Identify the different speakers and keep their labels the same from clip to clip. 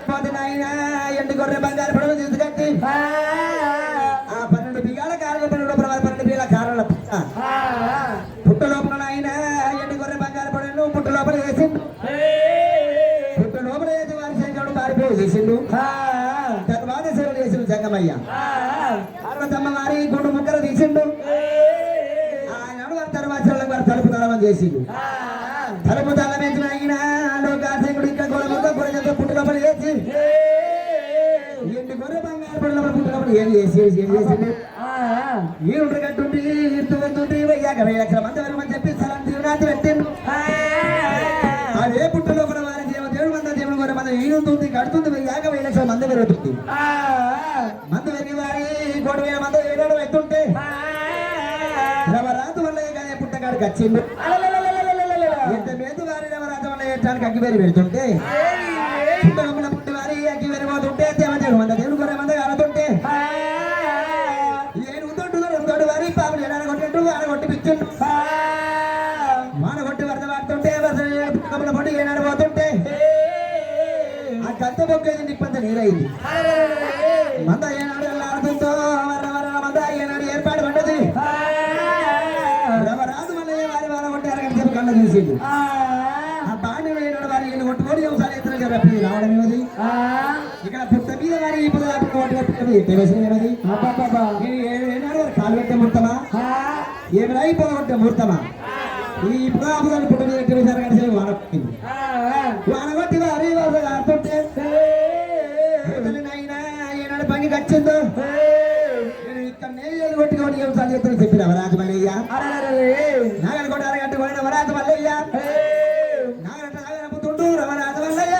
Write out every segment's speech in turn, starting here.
Speaker 1: పోతే నాయన ఎండు గొర్రె బంగారు పడవ తీసుకట్టి ఆ 12 బిగాల కారణం 12 బిగాల కారణాల పుట్ట లోపల నాయన ఎండు గొర్రె బంగారు పడవను పుట్ట లోపల వేసిండు. పుట్ట లోపల వేసి వారి శంకరుడు పారిపోయి చేసిండు. తర్వాత సేవలు చేసిండు జంగమయ్య. పార్వతమ్మ వారి గుండు ముక్కలు తీసిండు. ఆయన వారి తర్వాత వారు తలుపు తలమని చేసిండు. తలుపు తలమేసిన అయినా లోకాశకుడు ఇంకా గొడవతో గొడవతో పుట్టు లోపల వేసి ఎండు గొర్రె బంగారు పడవ పుట్టు లోపల ఏం చేసిండు. ఈడు కట్టుండి ఇటు వెళ్తుంటే 50 లక్షల మంది వరకు అని చెప్పి స్థలం దీవనాథి పెట్టిండు. అదే పుట్టు లోపల వారి దేవుడు మంది దేవుడు గొర్రె మంది ఈడుతుంది కడుతుంది 50 లక్షల మంది పెరుగుతుంది. మంది పెరిగి వారి 1,000 మంది ఏడాడు ఎత్తుంటే రవరాజు వల్ల పుట్టగాడికి వచ్చిండు. ఎంత మేదు వారి రవరాజు వల్ల ఏటానికి అగ్గివేరి పెడుతుంటే పుట్టగమ్ముల పుట్టి వారి అగ్గివేరి పోతుంటే దేవదేవుడు మంద దేవుడు గొర్రె మంద కాలుతుంటే ఏడు వారి పాపలు ఎడగొట్టిండు ఆడగొట్టి పిచ్చిండు. వాడగొట్టి వరద వాడుతుంటే పుట్టగమ్ముల పొట్టి ఏనాడు పోతుంటే ఆ కత్త బొక్కేది నిప్పంత నీరైంది. మంద ఏనాడు ఆడుతుందో వర వర మంద ఏనాడు ఏర్పాటు పడ్డది. రవరాజు మళ్ళీ వారి వాడగొట్టి అరగంట చెప్పి కళ్ళ చూసిండు. ఆ బాణి వేయడం వారి ఈయన కొట్టుకొని ఒకసారి ఎత్తున చెప్పి రావడం ఏమది ఇక్కడ పుట్ట మీద వారి ఈ పుట్ట కొట్టుకొని ఏనాడు కాలు పెట్టే ముహూర్తమా ఏమైనా పొగొట్టే ముహూర్తమా ఈ పురాపురాలు పుట్ట మీద ఎట్టి కడిసి వాడకొట్టింది. వాడగొట్టి వారి ఆడుతుంటే ఏనాడు పని వచ్చిందో ఇక్కడ నేలు కొట్టుకొని వ్యవసాయం చేస్తాను చెప్పిన వరాజు మల్లయ్య నాగలు కొట్టి అరగంట పోయిన వరాజు మల్లయ్య నాగలంట నాగనప్పుతుంటూ రవరాజు మల్లయ్య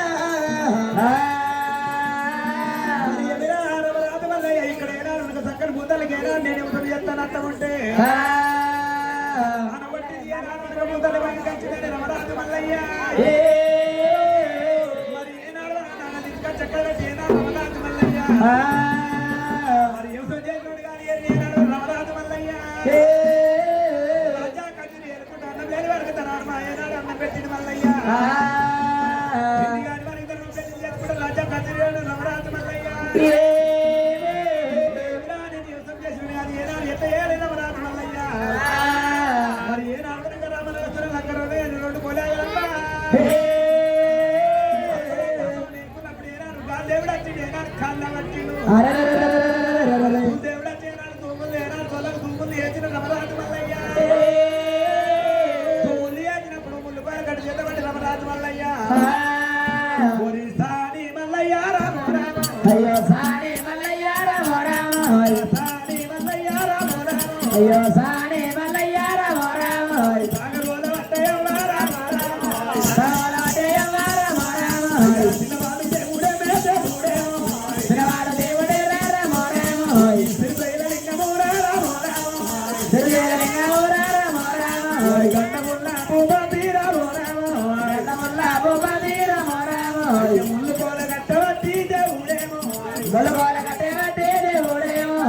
Speaker 1: రవరాజు మల్లయ్య ఇక్కడ ఏనాడు చక్కని బుద్ధలకి ఏనా నేను ఎవరు చెప్తాను అత్తముంటే బుద్ధలు పనికొచ్చిందని రవరాజు మల్లయ్య మరి ఏనాడు చక్కగా ఏనా రవరాజు మల్లయ్య మరి ఎవరు చేసినోడు కానీ రవరాజు మల్లయ్య రాజా కదిరి ఎరుకుంటూ అన్నం లేని వరకు తనాడు మా ఏనాడు అన్నం పెట్టింది మల్లయ్య గాని మరి ఇద్దరు పెళ్లి చేసుకుంటే రాజా కదిరి రవరాజు మల్లయ్య యుద్ధం చేసిన కానీ ఏనాడు ఎట్ట ఏడు రవరాజు మల్లయ్య మరి ఏనాడు రామలక్ష్మణ దగ్గర 2 కొలాయలమ్మ నీకున్నప్పుడు ఏనాడు దేవుడు వచ్చి ఏనాడు కాళ్ళ పట్టిండు. దేవుడు వచ్చి ఏనాడు తూములు ఏనాడు తొలకు తూములు వేసిన రవరాజు మల్లయ్య తూములు వేసినప్పుడు ముళ్ళు పైన కట్టి చేతబట్టి రవరాజు మల్లయ్య సాని మల్లయ్య రామో రామ అయ్యో సాని మల్లయ్య రామో రామ సాని మల్లయ్య రామో రామ అయ్యో సాని మల్లయ్య రామో రామ సాగరోల వట్టయ్యమ్మ రామ రామ సాగరోల రామ రామ చిన్నవాడు దేవుడే మే దేవుడేమో చిన్నవాడు దేవుడే రామ రామ శ్రీశైలలింగమో రామ రామ శ్రీశైలలింగమో రామ రామ గంటముల్ల భూపతి రామ రామ గంటముల్ల భూపతి రామ రామ ముళ్ళు కోల కట్టవట్టి దేవుడేమో ముళ్ళు కోల కట్టవట్టి దేవుడేమో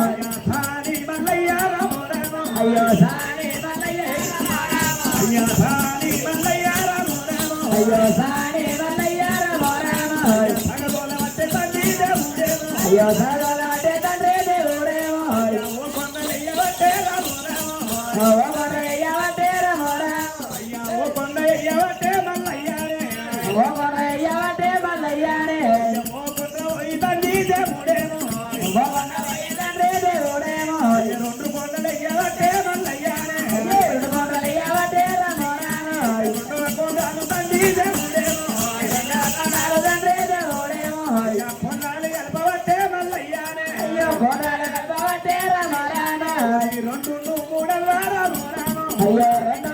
Speaker 1: సాని మల్లయ్య రామ రామ అయ్యో సాని మల్లయ్య రామ రామ అయ్యో సాని మల్లయ్య రామ రామ అయ్యో సాని మల్లయ్య రామ రామ సగగోల వట్టే తండ్రి దేవుడేమో అయ్యో సగగోల వట్టే తండ్రి దేవుడేమో ఓ కొండలయ్య వట్టే రామ రామ ఓ కొండలయ్య వట్టే రామ రామ అయ్యా ఓ కొండలయ్య వట్టే మల్లయ్యనే ఓ కొండలయ్య వట్టే మల్లయ్యనే ఓ కొండలయ్య తండ్రి దేవుడేమో ఓ కొండలయ్య తండ్రి దేవుడేమో 2 కొండలయ్య వట్టే మల్లయ్యనే 2 కొండలయ్య వట్టే రామ రామ 2 కొండలు తండ్రి దేవుడేమో 2 కొండలు తండ్రి దేవుడేమో అయ్యా కొండలు గల్పవట్టే మల్లయ్యనే అయ్యో కొండలు గల్పవట్టే రామ రామ 2 3 రామ రామ అయ్యో 2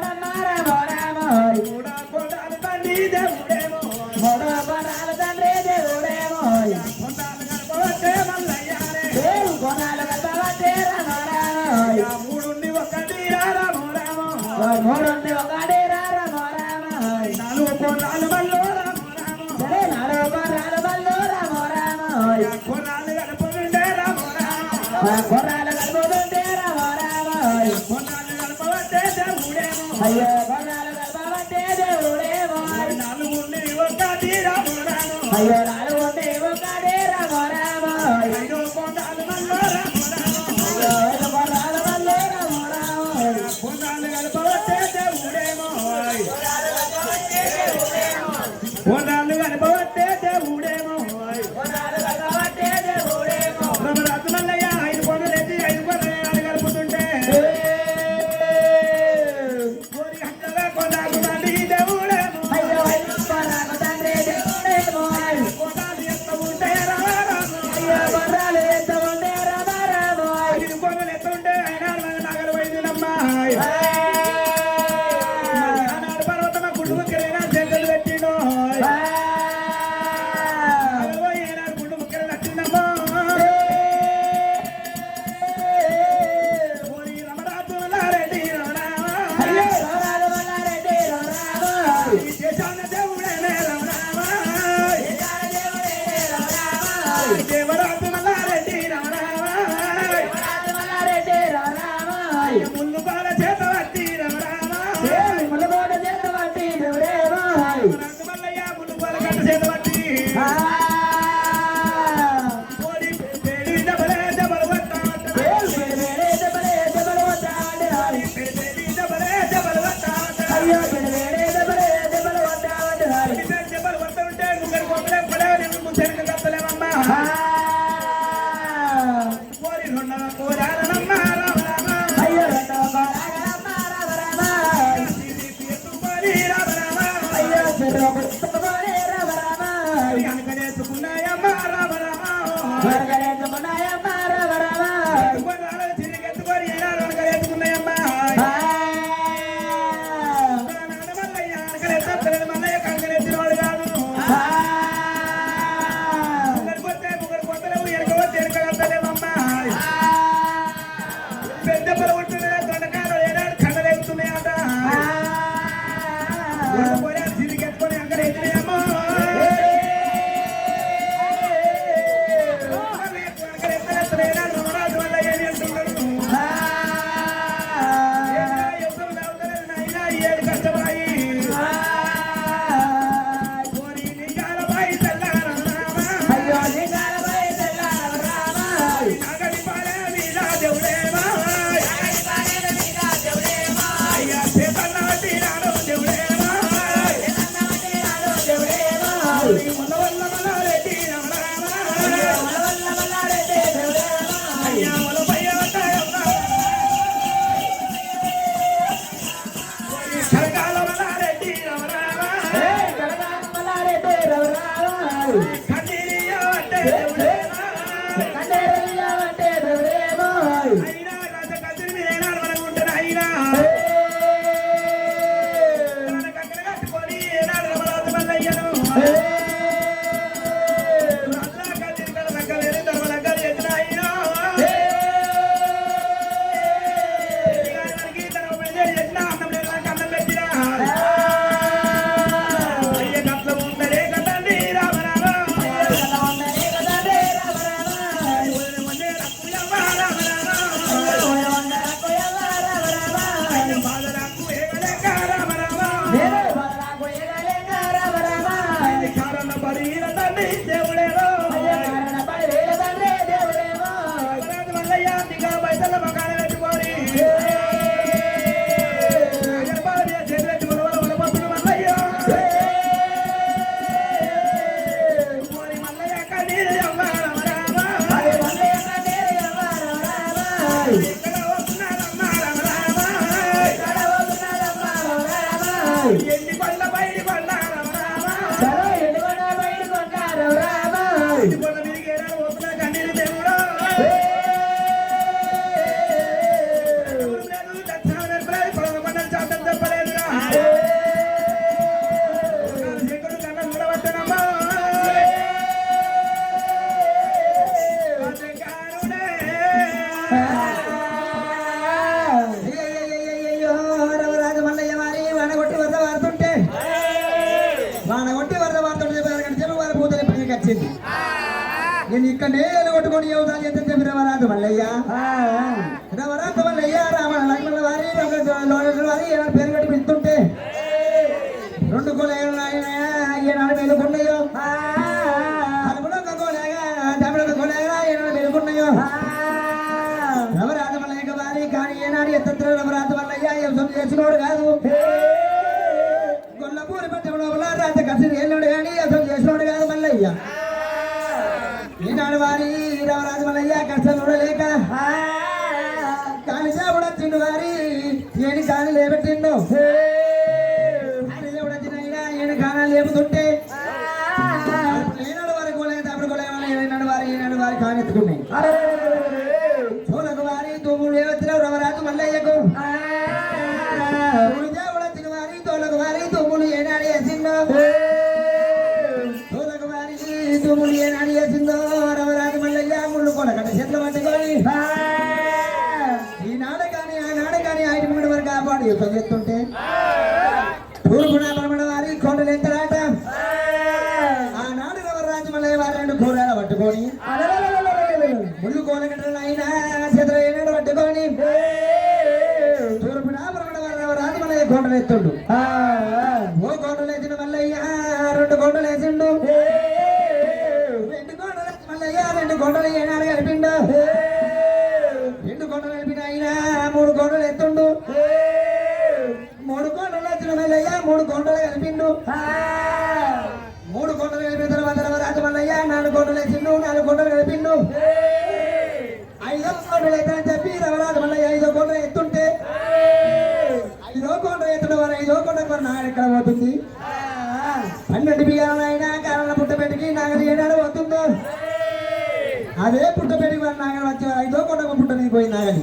Speaker 1: 3 రామ రామ 3 కొండలు తండ్రి దేవుడేమో 3 కొండలు తండ్రి దేవుడేమో కొండలు గల్పవట్టే మల్లయ్యనే కొండలు గల్పవట్టే రామ రామ 3 ఒకటి రామ రామ 3 ఒకటి రామ రామ 4 కొండలు మల్లో రామ రామ సరే 4 కొండలు మల్లో రామ రామ కొండలు గల్పవట్టే రామ రామ కొండలు గల్పవట్టే రామ రామ కొండలు గల్పవట్టే దేవుడేమో అయ్యో కొండలు గల్పవట్టే దేవుడేమో 4 ఒకటి రామ రామ అయ్యో
Speaker 2: కట్టబట్టే దేవుడేమో రమరాజు మల్లయ్య 5 కొండలు ఎత్తి 5 కొండలు గడుపుతుంటే కొండకు తండ్రి దేవుడేమో కొండలు ఎత్త ఉంటే
Speaker 1: బర్రాలు ఎంత ఉండే రామారామ
Speaker 2: 5 కొండలు ఎత్త ఉంటే అయినా నగలు వైద్యులమ్మా పర్వతమ గుడ్డు కిరైనా చెక్కలు పెట్టినో గుడ్డు ముక్కలు నచ్చిందమ్మా రమరాజు రెడ్డి దేశాన దేవుడేనే రమరామ దేవరాజు మల్లారెడ్డి రమరామ ముళ్ళు బాల చేత వట్టి రమరామ రమరాజు మల్లయ్య ముళ్ళు బాల కట్ట చేత వట్టి ఓడి పేడి దబలే దబలు వట్ట పేడి దబలే దబలు వట్ట దబలు వట్ట ఉంటే ముంగరు కొమ్మలే పడే నిన్ను చెరుకు కత్తలేమమ్మా ఓడి రెండవ కోరాలనమ్మ రమరామ తీర్చుకొని రమరామ కనుకనేసుకున్నాయమ్మ రమరామ తిరిగెత్తుకొని ఏనాడు కనుకనేసుకున్నాయమ్మ మల్లయ్య కనుకనేస్తలేదు మల్లయ్య కనుకనేసినవాడు కాదు ముగ్గురు కొత్తలేవు ఎనక ఎనకగత్తలేమమ్మ పెద్ద పొల ఉంటున్నాయి దొండకాయలు ఏనాడు కండలేగుతున్నాయట తిరిగెత్తుకొని అక్కడ ఎత్తినాయమ్మో ఏనాడు రమరాజు వల్ల ఏమి అంటున్నాడు ఎప్పుడు నవ్వుతలేదు నాయనా ఏడు కష్టమాయి కోరి లింగాలపై తెల్లారమ్మ నాగడి పాలే మీద దేవుడేమా అయ్యా చేతన్న తీరాడు దేవుడేమా ముల్ల వల్ల మల్లారెడ్డి రమరామ అయ్యా ములపయ్య కరకాల మల్లారెడ్డి రమరామ కన్నీరియ అంటే దేవుడేమా అయినా రాజ కత్తిరి మీద ఏనాడు మనకు ఉంటుంది అయినా కక్కలు కట్టుకొని ఏనాడు రమరాజు మల్లయ్యను రాజులా కత్తిరి కల లెక్కలు ఎన్ని ధర్మ లెక్కలు ఎత్తిన అయినా మనకి తన ఉపయోగం ఎట్ల అన్నం లేదు అన్నం పెట్టినా అయ్య కట్ల ఉందరే కదండి రామరామ మొన్నే రక్కుయమ్మ రామరామ బాధ రక్కు ఏగలేక రామరామ కారణ పడిన తండ్రి దేవుడేరో రమరాజు మల్లయ్య దిగా బయటల మకాన పెట్టుకోని చేతులు పెట్టుకుని వాళ్ళ పప్పులు మల్లయ్య కోరి మల్లయ్య కన్నీరు అమ్మ రమరామ ఎక్కడ వస్తున్నారమ్మ రమరామ ఎన్ని పళ్ళ బయటి పళ్ళ రమరామ ఎన్ని పళ్ళ మీదికేనా పోతున్నా కన్నీరు దేవుడు దక్షిణ నేర్పలేదు పొలం పంటలు చాటం చెప్పలేదురా శంకరుడు కన్న చూడవచ్చనమ్మా
Speaker 1: అయ్యో రమరాజు మల్లయ్య వారి వానగొట్టి వరద వారుతుంటే చెప్పి వారి పూతలు ఇప్పటికి వచ్చింది నేను ఇక్కడ నేలు కొట్టుకొని యువతాలు ఎంత చెప్పి రమరాజు మల్లయ్య రమరాజు మల్లయ్య రావణ లక్ష్మణ వారి వారి ఏమైనా పేరు పెట్టి పిలుస్తుంటే 2 కోలేలు ఏనాడు మేలుకున్నాయో అలుపులో ఒక కోలేగా తమిళ కోలేగా ఏనాడు మేలుకున్నాయో రమరాజు మల్లయ్య వారి కానీ ఏనాడు ఎత్తంత్ర రమరాజు మల్లయ్య యుద్ధం చేసినోడు కాదు గొల్లపూరి పట్టణంలో రాజ కసి ఏళ్ళోడు కానీ యుద్ధం చేసినోడు కాదు మల్లయ్య ఈనాడు వారి రవరాజు మల్లయ్య కష్టం చూడలేక కాని దేవుడు వచ్చిండు వారి ఏని కాని లేబెట్టిండు దేవుడు వచ్చినైనా ఏని కానాలు లేపుతుంటే ఏనాడు వారి గోలేదు అప్పుడు గోలేమని ఏనాడు వారి కానెత్తుకున్నాయి చూలకు వారి తూములు లేవచ్చినావు రవరాజు మల్లయ్యకు దేవుడు వచ్చిన వారి తోలకు వారి తూములు ఏనాడు వేసిందో తోలకు వారి తూములు ఏనాడు వేసిందో రవరాజు మల్లయ్య ముళ్ళు కొనకట చెట్లు పట్టుకొని ఈనాడు కానీ ఆనాడు కానీ ఆయన మూడు వరకు కాపాడు యుద్ధం చేస్తుంటే తూర్పున పడమడ వారి కొండలు ఎత్తరాట ఆనాడు రవరాజు మల్లయ్య వారి రెండు కూరలు పట్టుకొని ముళ్ళు కోనకట్టలు అయినా చేతులు ఏనాడు పట్టుకొని తూర్పున పడమడ వారి రవరాజు మల్లయ్య కొండలు ఎత్తుండు ఓ కొండలు ఎత్తిన మల్లయ్య రెండు కొండలు వేసిండు రెండు కొండలు మల్లయ్య రెండు కొండలు ఏనాడు కలిపిండు రెండు కొండలు కలిపిన అయినా మూడు కొండలు ఎత్తుండు మూడు కొండలు ఎత్తిన మల్లయ్య మూడు కొండలు కలిపిండు మూడు కొండలు కలిపిన తర్వాత రవరాజు మల్లయ్య నాలుగు కొండలు వేసిండు నాలుగు కొండలు కలిపిండు ఐదో కొండలు ఎత్తని చెప్పి రవరాజు మల్లయ్య ఐదో కొండలు ఎత్తుంటే ఐదో కొండ ఎత్తడం వారు ఐదో కొండ వారు నాగలు ఎక్కడ పోతుంది 12 బియ్యాలైనా కారణం పుట్టపెట్టికి నాగలు ఏనాడు పోతుందో అదే పుట్టపెట్టికి వారు నాగలు వచ్చేవారు ఐదో కొండ పుట్టనికి పోయి నాగలి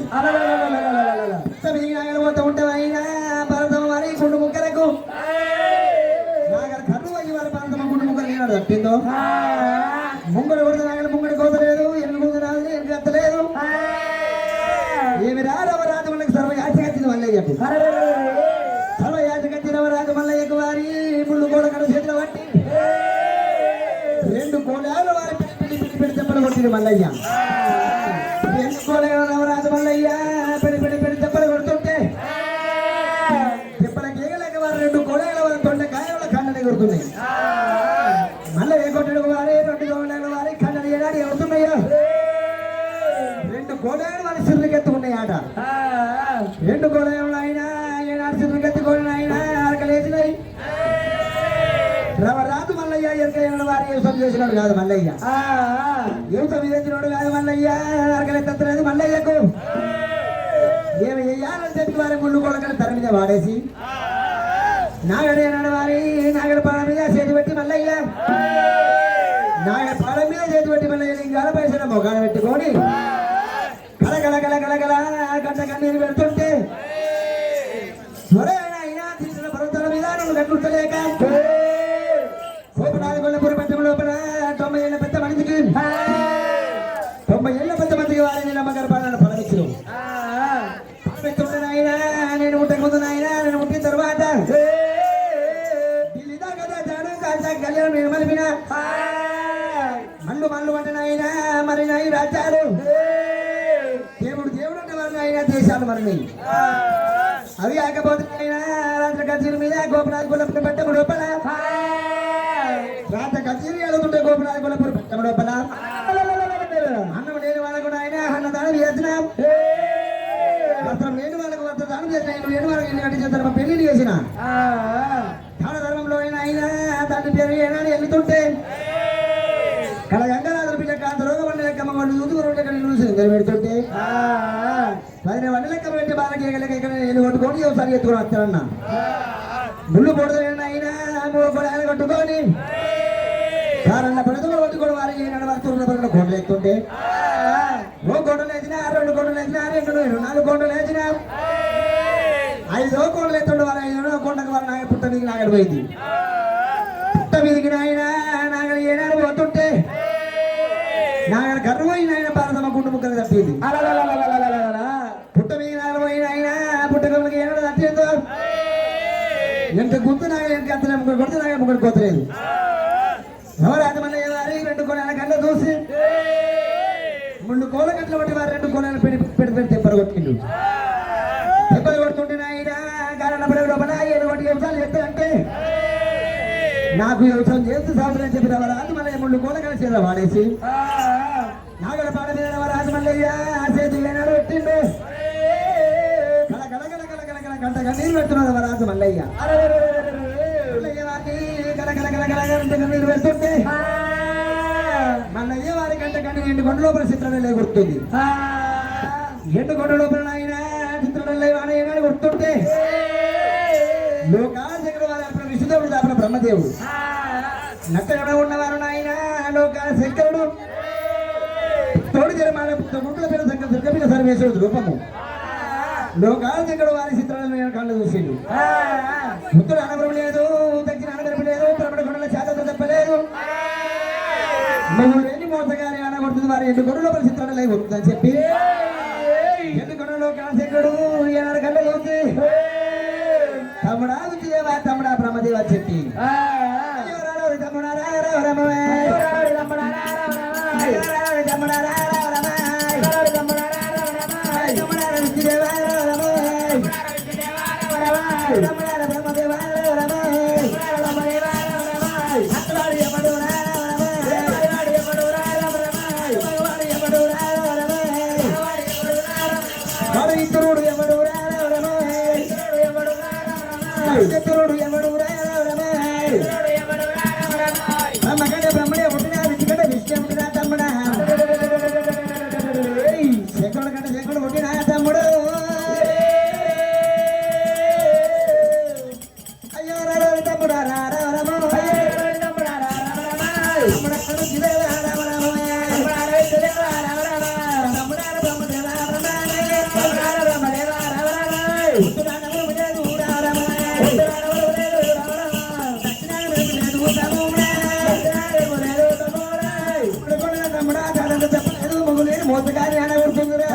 Speaker 1: పుట్టమిదికి నాగలు పోతూ ఉంటే అయినా భారతమ్మ వారి గుండు ముక్కలకు నాగలు కర్రు అయ్యి వారి భారతమ్మ గుండు ముక్కలు ఏనాడు తప్పిందో ముంగడు కొడుతు నాగలు ముంగడి కోతలేదు ఎన్ని ముందు రాదు ఎన్ని ఎత్తలేదు ఏమి రవరాజు మల్లయ్య సర్వయాచకత్తిన మల్లయ్యకు సర్వయాచకత్తి రవరాజు మల్లయ్యకు వారి ముళ్ళు కూడా కడ చేతులు పట్టి రెండు కోలాలు వారి పెట్టి చెప్పలు కొట్టింది మల్లయ్య రెండు కోలాలు రవరాజు మల్లయ్య పెట్టి చెప్పలు కొడుతుంటే చెప్పల కేగలేక వారు రెండు కోలాల వారి తొండ కాయల కన్నడి కొడుతున్నాయి మల్లయ్య కొట్టడు వారి రెండు కోలాల వారి కన్నడి ఏనాడు అవుతున్నాయో రెండు కోలాలు వారి సిర్రుకెత్తుకున్నాయి ఆట రెండు కోలాలు అయినా ఏనాడు సిర్రుకెత్తుకొని అయినా అరకలేసినాయి రవరాజు మల్లయ్య ఎరకైన వారి యువసం చేసినాడు కాదు మల్లయ్య యువసం చేసినాడు కాదు మల్లయ్య అరకలెత్తలేదు మల్లయ్యకు ఏమి చెయ్యాలని చెప్పి వారి ముళ్ళు కొడకలు తర మీద వాడేసి నాగడేనాడు వారి నాగడ పాడ మీద చేతి పెట్టి మల్లయ్య నాగడ పాడ మీద చేతి పెట్టి మల్లయ్య లింగాల పైసల మొగాలు పెట్టుకొని కలగల కలగల కల గంట కన్నీరు పెడుతుంటే అయినా తీసిన పర్వతాల మీద నువ్వు కట్టులేక కోపనాది కొల్లపూరి పట్టణం లోపల 90 ఏళ్ళ పెద్ద మనిషికి 90 ఏళ్ళ పెద్ద మందికి వారిని నమ్మగారు పాలన పడవచ్చు నాయన నేను పుట్టక ముందు నాయన నేను పుట్టిన తర్వాత ఢిల్లీ దాకా జాను కాల్చా కళ్యాణం నేను మలిపిన మల్లు మల్లు అంటే నాయన మరి నాయి రాజ్యాలు దేవుడు దేవుడు అంటే వారిని అయినా దేశాలు మరినాయి అవి కాకపోతే అయినా రాత్రి కచేరి మీద గోపనాథ్ కొల్లపూరి పట్టణం లోపల రాత్రి కచేరి అడుగుతుంటే గోపనాథ్ కొల్లపూరి పట్టణం లోపల అన్నం లేని వాళ్ళకు ఆయన అన్నదానం చేసినాం వస్త్రం లేని వాళ్ళకు వస్త్రదానం చేసిన లేని వాళ్ళకి ఎన్ని కట్టి చేస్తారు పెళ్లి చేసిన దాన ధర్మంలో అయినా తండ్రి పేరు ఏనాడు వెళ్తుంటే కళ గంగారాధుల పిల్ల కాంత రోగ వండి లెక్కమ్మ వాళ్ళు చూసుకుని పెడుతుంటే 10 వండి లెక్క పెట్టి బాలకి ఇక్కడ నేను కొట్టుకొని ఒకసారి ఎత్తుకొని వస్తానన్నా ముళ్ళు పొడుదలైనా అయినా 3 కొడాలు కొట్టుకొని కారణ పడుతులు కొట్టుకొని వారికి ఏనాడు వస్తున్న కొండలు ఎత్తుంటే ఓ కొండలు వేసినా 2 కొండలు వేసినా 4 కొండలు వేసినా 5 కొండలు ఎత్తుండే వారు 5 కొండకు వారు నాగ పుట్ట మీదకి నాగడు పోయింది పుట్ట మీదకి నాయన నాగలు ఏనాడు పోతుంటే నాగలు కర్రు పోయిన ఆయన భారతమ్మ గుండు ముక్కలు తప్పింది పుట్ట మీద నాగలు పోయిన ఆయన పుట్టకమ్మకి ఏనాడు తప్పిందో ఎంత గుర్తు నాగలు ఎంత అంత ముగ్గురు కొడుతు నాగలు ముగ్గురు కోతలేదు ఎవరాజు మళ్ళీ వారి 2 కోణాల కళ్ళ చూసి 3 కోళ్ళ గట్ల బట్టి వారు 2 కోణాలు పెట్టి తెప్పలు కొట్టిండు తెప్పలు కొడుతుంటే నాయన కారణ పడే లోపల 7 వ్యవసాయాలు ఎత్తాలంటే నాకు వ్యవసాయం చేస్తూ సాగుతుందని చెప్పి రాజు మల్లయ్య 3 కోళ్ళ కలిసి వాడేసి నాగల పాడ మీద రాజు మల్లయ్య చేతి ఏనాడు పెట్టిండు కల కల కల కల కల కల గంట కన్నీరు పెడుతున్నాడు రాజు మల్లయ్య కల కల కల కల గంట కన్నీరు పెడుతుంటే కట్టిన ఎండు కొండ లోపల చిత్రాలే గుర్తుంది ఎండు కొండ లోపల నాయన చిత్రాలే వాడని గుర్తుంటే లోకాశంకర వారు అప్పుడు విష్ణుదేవుడు అప్పుడు బ్రహ్మదేవుడు నక్కడ ఉన్నవారు నాయన లోకాశంకరుడు తోడు జరమాల గుంటుల పేరు దుర్గపిన సర్వేశ్వరుడు రూపము లోకాశంకరుడు వారి చిత్రాలను కళ్ళు చూసిండు ముత్తుడు అనవరం లేదు దక్షిణ అనవరం లేదు ప్రబడ కొండల చేత తప్పలేదు నువ్వు లేని మోసగానే అనబడుతుంది వారి ఎండు గొడవలో పరిస్థితులు అయిపోతుందని చెప్పి ఎండు గొడవలో కాశంకరుడు ఏనాడు కళ్ళ చూసి తమ్ముడా విజయదేవా తమ్ముడా బ్రహ్మదేవా చెప్పి తమ్ముడా చతురుడు ఎవడు మగడే బ్రహ్మడే పుట్టిన విష్ణుడే విష్ణుడా తమ్ముడా శంకరుడు కంటే శంకరుడు పుట్టిన తమ్ముడు అయ్యో రారా తమ్ముడా రారా రమ తమ్ముడా మోసగారి అనబడుతుందిరా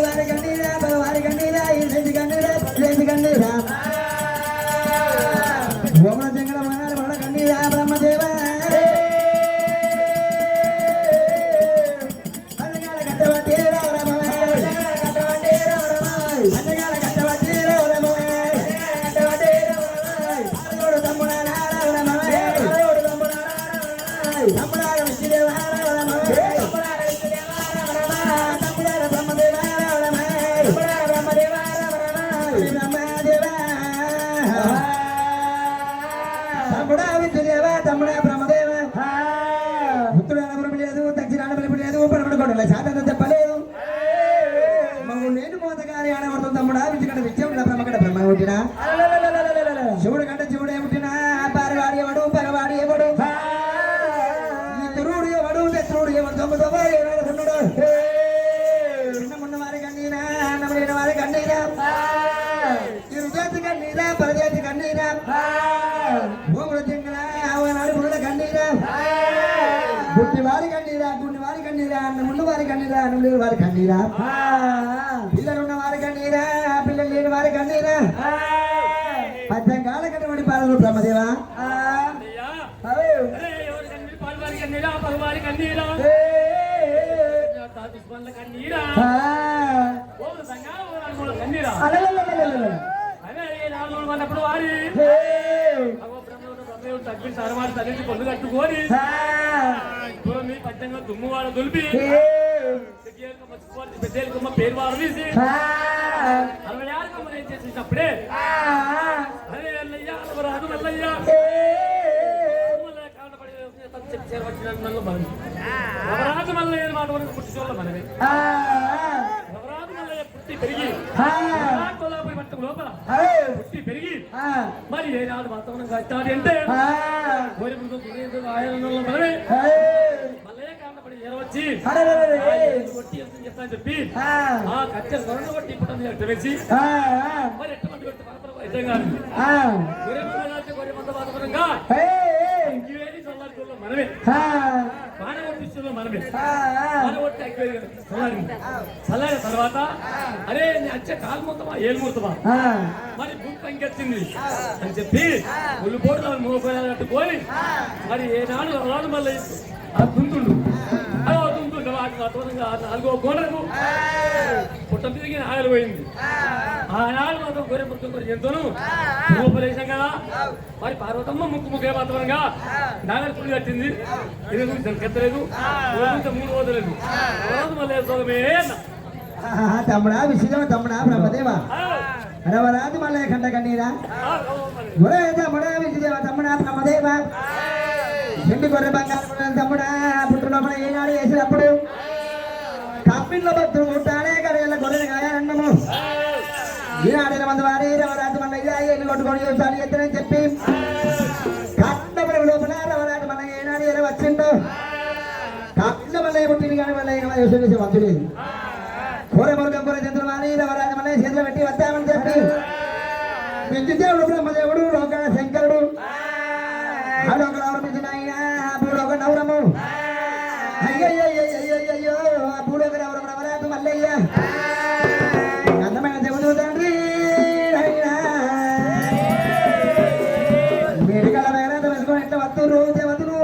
Speaker 1: వారి గండిరా వారి గండిరా ఈ గండిరా ఓమన జంగడ మనాలి వడ గండిరా బ్రహ్మదేవ అన్నగాల గట్టవట్టిరా అన్నగాల గట్టవట్టిరా తమ్ముడా తమ్ముడా విష్ణుదేవా తమ్ముడా బ్రహ్మదేవ ఉత్తర అనవరం లేదు దక్షిణ అనవరం లేదు పడమడ కొండల శాతం చెప్పలేదు మమ్ము నేను మోతగారి ఆడబడుతుంది తమ్ముడా విజయగడ విద్యముడా బ్రహ్మగడ బ్రహ్మ పుట్టినా శివుడు కంటే శివుడే పుట్టినా పారవాడి ఎవడు పరవాడి ఎవడు ఈ తురుడు ఎవడు శత్రుడు ఎవడు దొంగ ఏనాడున్నాడు చిన్నమున్న వారి కన్నీరా అన్నమైన వారి కన్నీరా ఇరుజాతి కన్నీరా పరజాతి కన్నీరా భూముల జింగల ఆవనాడు పురుల కన్నీరా గుడ్డి వారి కన్నీరా గుండి వారి కన్నీరా అన్నముండు వారి కన్నీరా అన్నములు వారి కన్నీరా పిల్లలున్న వారి కన్నీరా పిల్లలు లేని వారి కన్నీరా పద్యంగాల కట్టబడి పాలన బ్రహ్మదేవా
Speaker 2: పొందు కట్టుకొని మీ పద్యంగా దుమ్ము వాడు దులిపి పెద్దమ్మ పేరు వాడు తీసి 66 కొమ్మలు ఏం చేసేటప్పుడే అరే అల్లయ్యా రాదు మల్లయ్యా నవరాజు మల్లయ్య మాట వరకు పుట్టి చూడాలి మనమే నవరాజు మల్లయ్య పుట్టి పెరిగి కొల్లాపురి పట్టం లోపల పుట్టి పెరిగి మరి ఏ నాడు వాతావరణం కట్టాలి అంటే మనమే మల్లయ్య కారణపడి ఏరవచ్చి కొట్టి చెప్తాను చెప్పి ఆ కచ్చ కొరణ కొట్టి పుట్టిన వేసి మరి ఎటువంటి పెట్టి పరపర అయితే కానీ గొర్రె మంద వాతావరణంగా మనమే పానగొట్టిస్తులో మనమే పానగొట్టి చల్లారిన తర్వాత అరే నీ అచ్చే కాలు మొత్తమా ఏలు మొత్తమా మరి భూమి పంకెత్తింది అని చెప్పి ఒళ్ళు పోటు మోపట్టుకొని మరి ఏనాడు అలాడు మళ్ళీ ఆ దుంతుండు అదో దుంతుండు వాటిగా 4వ కోనకు పుట్ట తిరిగి ఆగలు పోయింది ఆనాడు మాత్రం గొర్రె పుట్టం కూడా ఎంతోను రూపలేశం కదా మరి పార్వతమ్మ ముక్కే వాతావరణంగా నాగరి పుల్లి కట్టింది ఇది గురించి ఎత్తలేదు 3 వదలేదు మళ్ళీ
Speaker 1: తమ్ముడా విషయం తమ్ముడా బ్రహ్మదేవా రవరాజు మల్లయ్య కంట కన్నీరా ఒరే తమ్ముడా విజయదేవ తమ్ముడా బ్రహ్మదేవా ఎండి గొర్రె బంగారు తమ్ముడా పుట్టు లోపల ఏనాడు వేసినప్పుడు కప్పిల్లో భక్తులు ముట్టానే కడగల గొర్రెలు కాయాలన్నము ఈనాడిన మంది వారి రవరాజు మల్లయ్య ఎల్లు కొట్టుకొని చూసాలి ఎత్తనని చెప్పి కట్టబడి లోపల రవరాజు మల్లయ్య ఏనాడు ఎలా వచ్చిందో కట్ల మల్లయ్య పుట్టింది కానీ మల్లయ్య చేసే వంతులేదు కూర మురుగం కూర చంద్రమాని రవరాజు మల్లయ్య చేతిలో పెట్టి వస్తామని చెప్పి విద్యుదేవుడు బ్రహ్మదేవుడు లోకాల శంకరుడు భూలోక నవరము అయ్యయ్యో భూలోక నవరం రవరాజు మల్లయ్య అందమైన దేవుడు తండ్రి మేడికల వేరేత వేసుకొని ఎట్లా వస్తురు దేవతలు